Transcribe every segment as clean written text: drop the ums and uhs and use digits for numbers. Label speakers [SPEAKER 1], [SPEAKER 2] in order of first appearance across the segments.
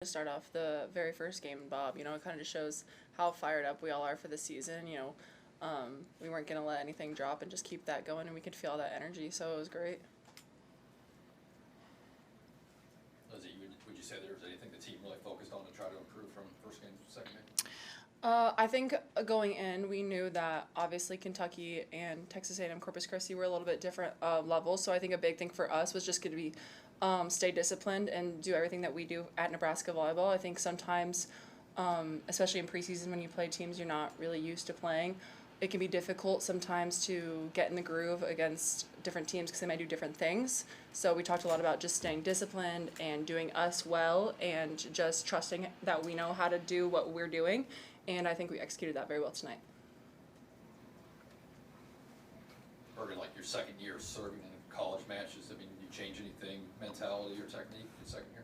[SPEAKER 1] To start off the very first game, Bob. It kind of just shows how fired up we all are for the season. We weren't going to let anything drop and just keep that going, and we could feel that energy, so it was great.
[SPEAKER 2] Lizzie, would you say there was anything the team really focused on to try to improve from first game to second game?
[SPEAKER 1] I think going in, we knew that obviously Kentucky and Texas A&M Corpus Christi were a little bit different levels, so I think a big thing for us was just going to be stay disciplined and do everything that we do at Nebraska Volleyball. I think sometimes, especially in preseason when you play teams you're not really used to playing, it can be difficult sometimes to get in the groove against different teams because they might do different things. So we talked a lot about just staying disciplined and doing us well and just trusting that we know how to do what we're doing. And I think we executed that very well tonight.
[SPEAKER 2] Bergen, like your second year serving in college matches, did you change anything, mentality or technique in second year?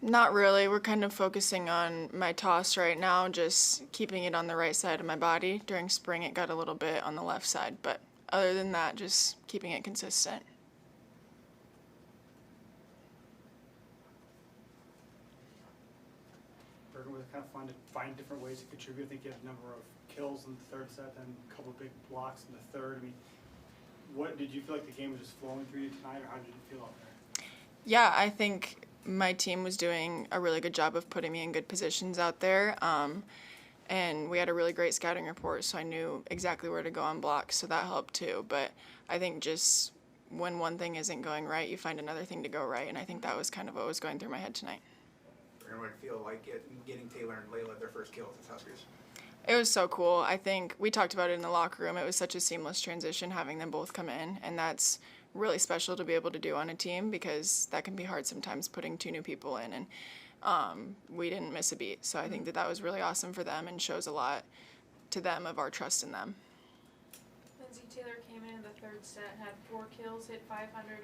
[SPEAKER 3] Not really. We're kind of focusing on my toss right now, just keeping it on the right side of my body. During spring it got a little bit on the left side, but other than that, just keeping it consistent.
[SPEAKER 4] Bergen, was it kind of fun to find different ways to contribute? I think you had a number of kills in the third set, then a couple of big blocks in the third. What did you feel like the game was just flowing through you tonight, or how did it feel out there?
[SPEAKER 3] Yeah, I think my team was doing a really good job of putting me in good positions out there. And we had a really great scouting report, so I knew exactly where to go on blocks, so that helped too. But I think just when one thing isn't going right, you find another thing to go right, and I think that was kind of what was going through my head tonight.
[SPEAKER 5] What did it feel like getting Taylor and Layla their first kills as Huskers?
[SPEAKER 3] It was so cool. I think we talked about it in the locker room. It was such a seamless transition having them both come in, and that's really special to be able to do on a team because that can be hard sometimes putting two new people in, and we didn't miss a beat. So I think that was really awesome for them and shows a lot to them of our trust in them.
[SPEAKER 6] Lindsay, Taylor came in the third set, had 4 kills, hit 500.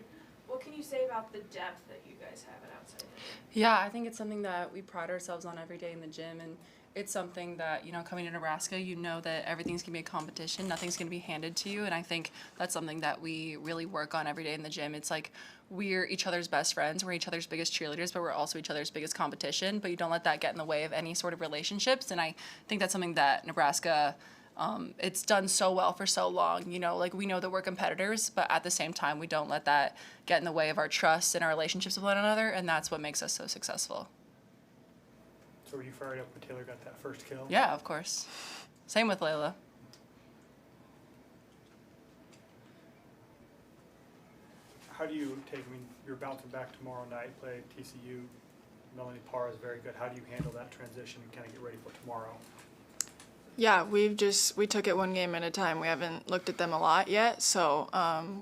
[SPEAKER 6] What can you say about the depth that you guys have at outside?
[SPEAKER 1] Yeah, I think it's something that we pride ourselves on every day in the gym, and it's something that, coming to Nebraska, that everything's going to be a competition. Nothing's going to be handed to you, and I think that's something that we really work on every day in the gym. It's like we're each other's best friends, we're each other's biggest cheerleaders, but we're also each other's biggest competition, but you don't let that get in the way of any sort of relationships, and I think that's something that Nebraska it's done so well for so long. We know that we're competitors, but at the same time, we don't let that get in the way of our trust and our relationships with one another, and that's what makes us so successful.
[SPEAKER 4] So were you fired up when Taylor got that first kill?
[SPEAKER 1] Yeah, of course. Same with Layla.
[SPEAKER 4] How do you take, you're bouncing back tomorrow night, play TCU. Melanie Parr is very good. How do you handle that transition and kind of get ready for tomorrow?
[SPEAKER 3] Yeah, we took it one game at a time. We haven't looked at them a lot yet, so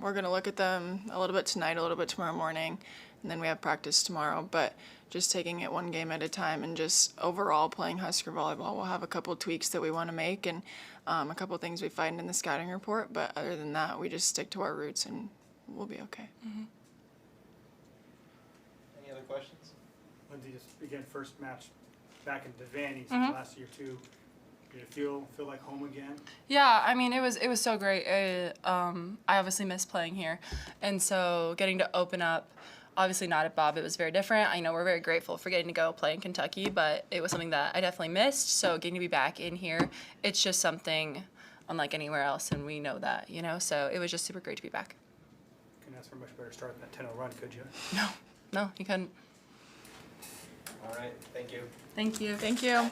[SPEAKER 3] we're going to look at them a little bit tonight, a little bit tomorrow morning, and then we have practice tomorrow. But just taking it one game at a time and just overall playing Husker volleyball. We'll have a couple tweaks that we want to make and a couple things we find in the scouting report, but other than that, we just stick to our roots and we'll be okay.
[SPEAKER 1] Mm-hmm.
[SPEAKER 7] Any other questions?
[SPEAKER 4] Lindsay, just again, first match back in Devaney
[SPEAKER 1] Mm-hmm.
[SPEAKER 4] last year too. Did it feel like home again?
[SPEAKER 1] Yeah, it was so great. I obviously miss playing here, and so getting to open up, obviously not at Bob, it was very different. I know we're very grateful for getting to go play in Kentucky, but it was something that I definitely missed. So getting to be back in here, it's just something unlike anywhere else, and we know that, So it was just super great to be back.
[SPEAKER 4] Couldn't ask for a much better start than that 10-0 run, could you?
[SPEAKER 1] No, you couldn't.
[SPEAKER 7] All right, thank you.
[SPEAKER 1] Thank you.
[SPEAKER 3] Thank you.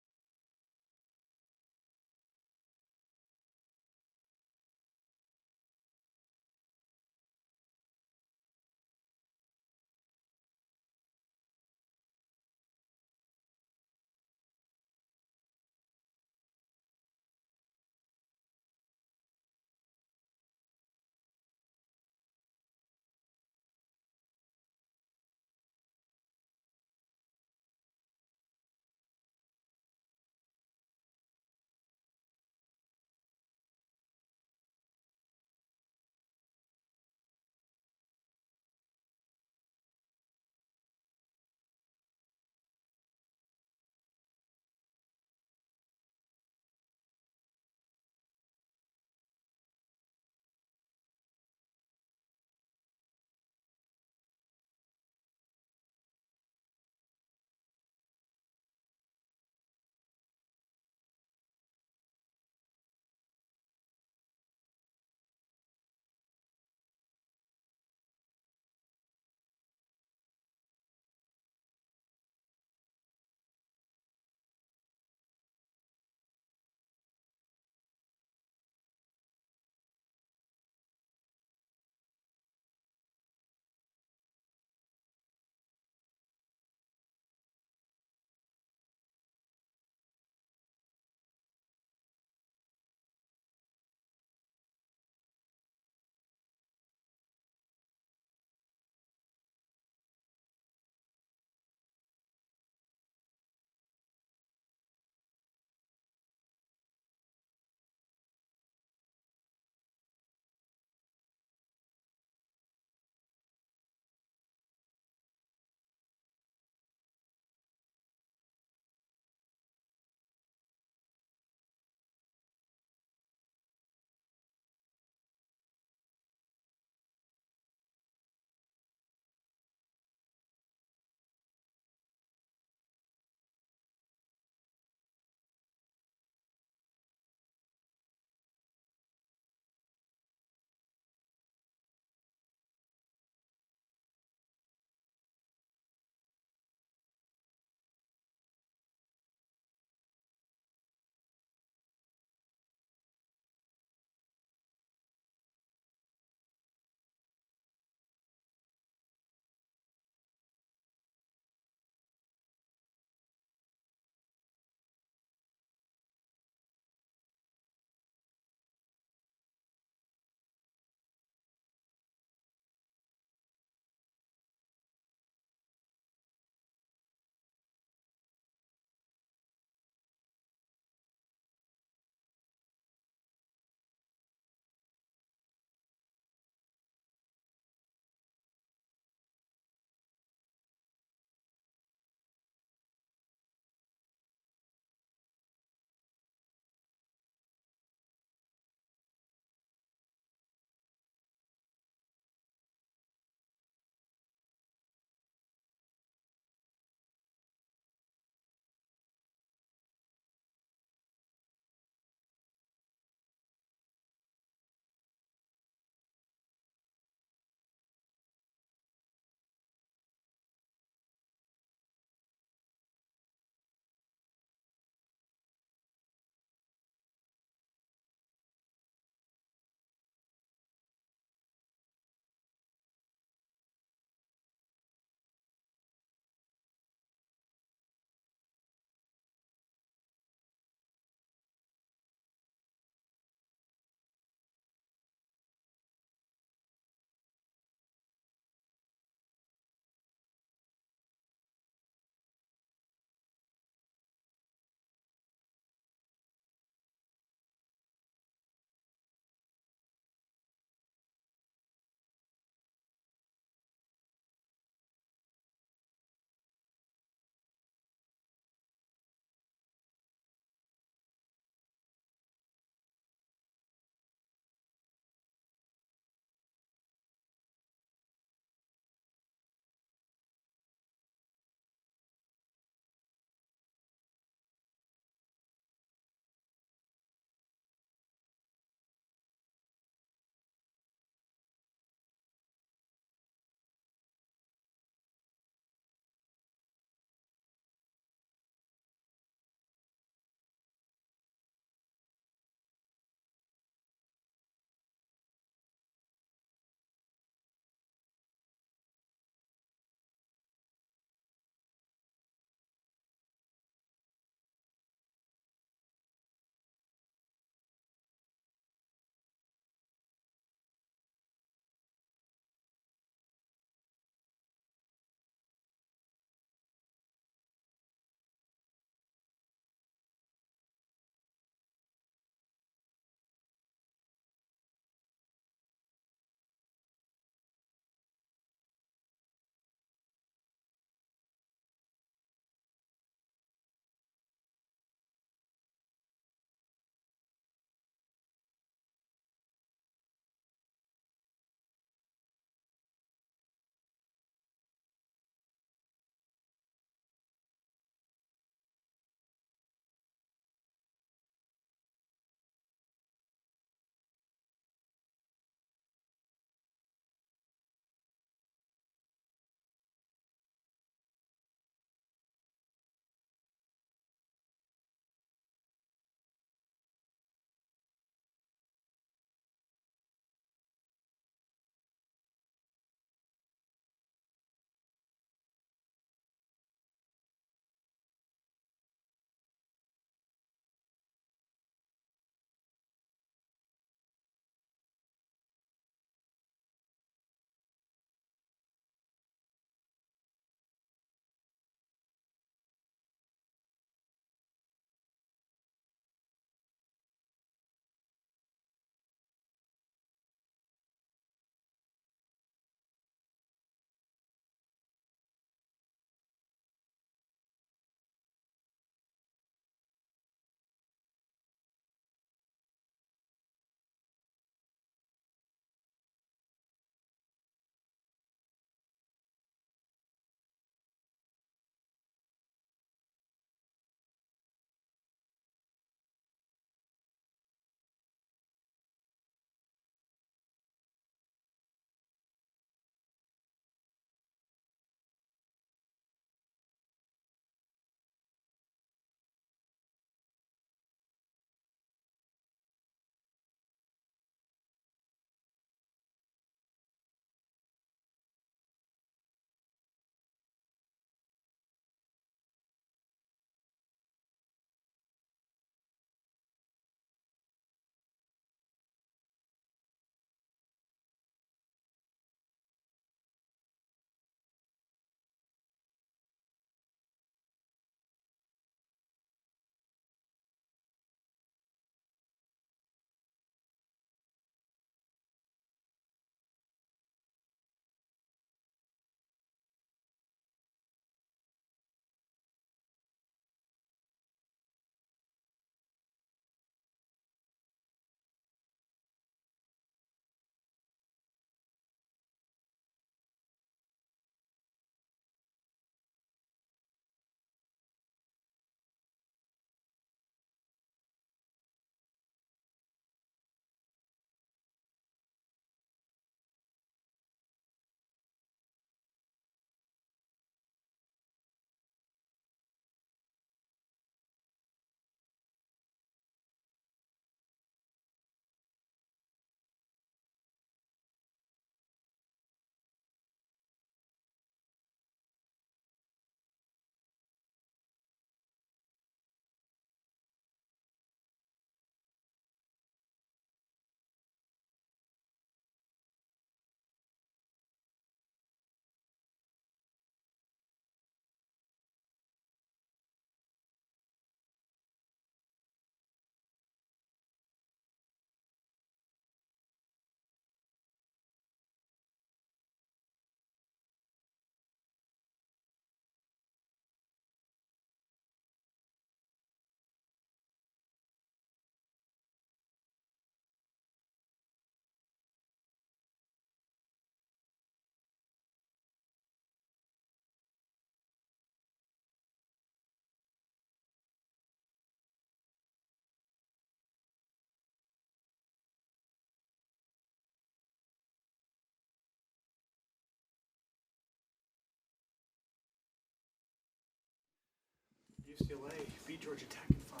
[SPEAKER 4] UCLA beat Georgia Tech in 5.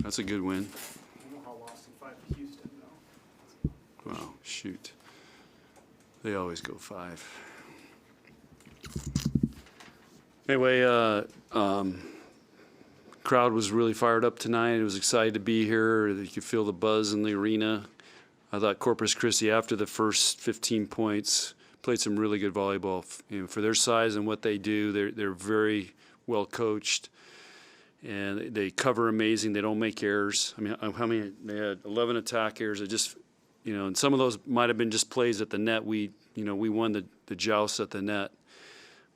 [SPEAKER 8] That's a good win.
[SPEAKER 4] Omaha lost in 5 to Houston, though.
[SPEAKER 8] Wow, shoot. They always go 5. Anyway, crowd was really fired up tonight. It was excited to be here. You could feel the buzz in the arena. I thought Corpus Christi, after the first 15 points, played some really good volleyball. You know, for their size and what they do, they're very well coached, and they cover amazing. They don't make errors. I mean, how many? They had 11 attack errors. It just, you know, and some of those might have been just plays at the net. We won the joust at the net,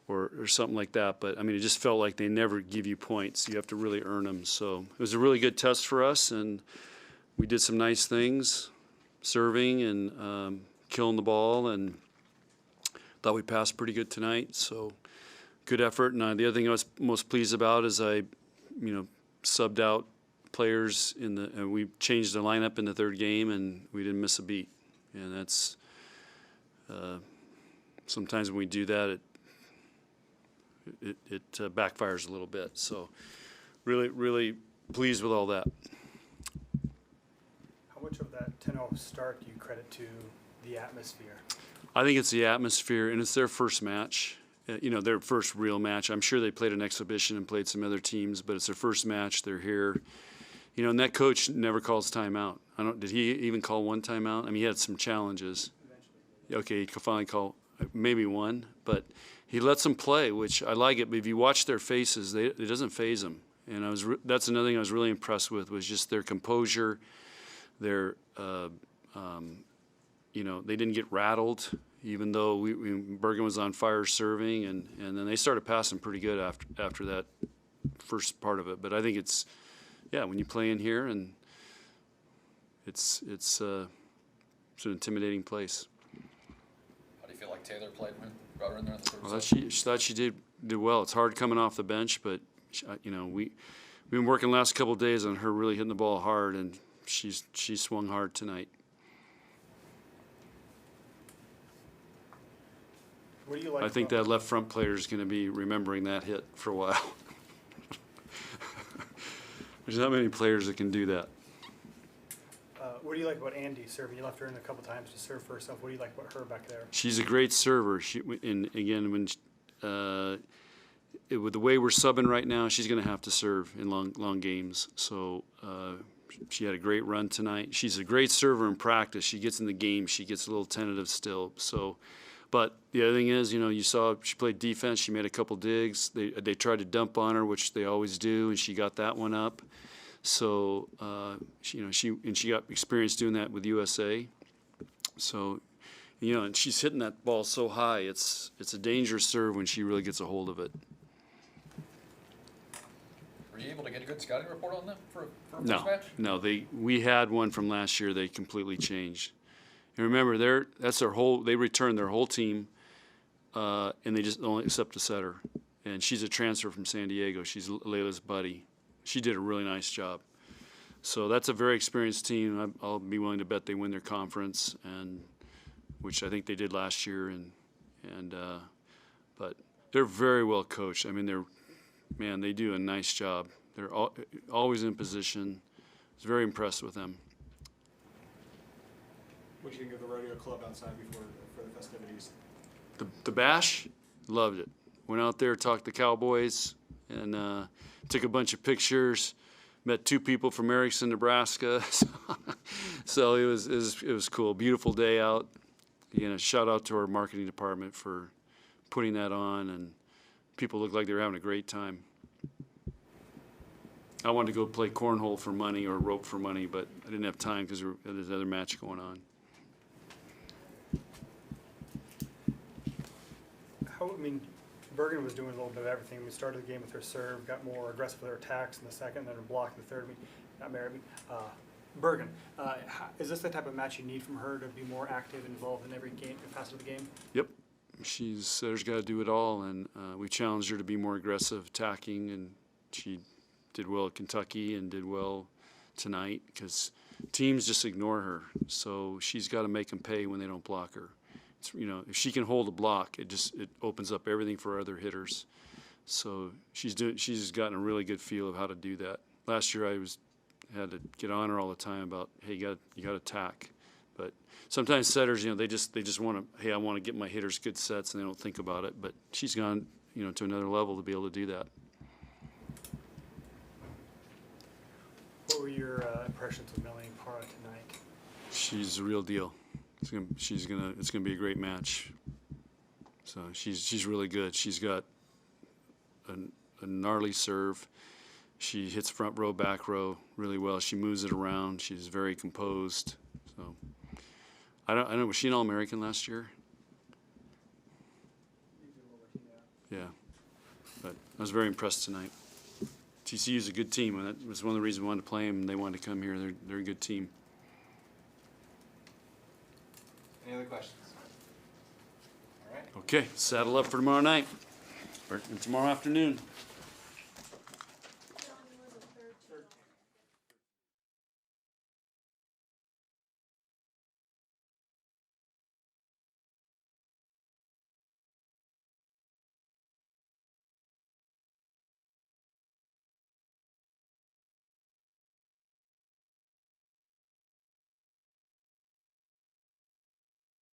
[SPEAKER 8] or something like that. But I mean, it just felt like they never give you points. You have to really earn them. So it was a really good test for us, and we did some nice things, serving and killing the ball, and thought we passed pretty good tonight. So good effort. And the other thing I was most pleased about is I, subbed out players we changed the lineup in the third game, and we didn't miss a beat. And that's sometimes when we do that, it backfires a little bit. So really, really pleased with all that.
[SPEAKER 4] How much of that 10-0 start do you credit to the atmosphere?
[SPEAKER 8] I think it's the atmosphere, and it's their first match. Their first real match. I'm sure they played an exhibition and played some other teams, but it's their first match. They're here. And that coach never calls timeout. Did he even call one timeout? I mean, he had some challenges. Okay, he could finally call maybe one, but he lets them play, which I like it. But if you watch their faces, it doesn't faze them. And that's another thing I was really impressed with, was just their composure. Their they didn't get rattled, even though Bergen was on fire serving, and then they started passing pretty good after that first part of it. But I think it's when you play in here, and it's an intimidating place.
[SPEAKER 2] How do you feel like Taylor played when brought her in there in the third
[SPEAKER 8] Well,
[SPEAKER 2] set?
[SPEAKER 8] she thought she did well. It's hard coming off the bench, but we've been working the last couple of days on her really hitting the ball hard, and she swung hard tonight.
[SPEAKER 4] What do you like?
[SPEAKER 8] I think that left front player is going to be remembering that hit for a while. There's not many players that can do that.
[SPEAKER 4] What do you like about Andy serving? You left her in a couple times to serve for herself. What do you like about her back there?
[SPEAKER 8] She's a great server. With the way we're subbing right now, she's going to have to serve in long games. So she had a great run tonight. She's a great server in practice. She gets in the game, she gets a little tentative still. So, but the other thing is, you saw she played defense. She made a couple digs. They tried to dump on her, which they always do, and she got that one up. So she got experience doing that with USA. So, and she's hitting that ball so high. It's a dangerous serve when she really gets a hold of it.
[SPEAKER 2] Were you able to get a good scouting report on them for a
[SPEAKER 8] No,
[SPEAKER 2] first match?
[SPEAKER 8] no. We had one from last year. They completely changed. And remember, they returned their whole team, and they just only accept a setter. And she's a transfer from San Diego. She's Layla's buddy. She did a really nice job. So that's a very experienced team. I'll be willing to bet they win their conference, and which I think they did last year. But they're very well coached. I mean, they do a nice job. They're always in position. I was very impressed with them.
[SPEAKER 4] What do you think of the rodeo club outside for the festivities?
[SPEAKER 8] The bash, loved it. Went out there, talked to Cowboys, and took a bunch of pictures. Met 2 people from Erickson, Nebraska. So it was cool. Beautiful day out. Again, a shout out to our marketing department for putting that on, and people looked like they were having a great time. I wanted to go play cornhole for money or rope for money, but I didn't have time because there's another match going on.
[SPEAKER 4] Bergen was doing a little bit of everything. We started the game with her serve, got more aggressive with her attacks in the second, then her block in the third. Bergen, is this the type of match you need from her to be more active, involved in every facet of the game?
[SPEAKER 8] Yep. She's got to do it all, and we challenged her to be more aggressive, attacking, and she did well at Kentucky and did well tonight because teams just ignore her. So she's got to make them pay when they don't block her. If she can hold a block, it opens up everything for other hitters. So she's gotten a really good feel of how to do that. Last year I had to get on her all the time about, hey, you got to attack. But sometimes setters, they just want to, hey, I want to get my hitters good sets, and they don't think about it. But she's gone, to another level to be able to do that.
[SPEAKER 4] What were your impressions of Melanie Parra tonight?
[SPEAKER 8] She's the real deal. It's gonna be a great match. So she's really good. She's got a gnarly serve. She hits front row, back row really well. She moves it around. She's very composed. So I don't know. Was she an All-American last year? Yeah, but I was very impressed tonight. TCU is a good team, and that was one of the reasons we wanted to play them. And they wanted to come here. They're a good team.
[SPEAKER 7] Any other questions? All right.
[SPEAKER 8] Okay, saddle up for tomorrow night, or tomorrow afternoon.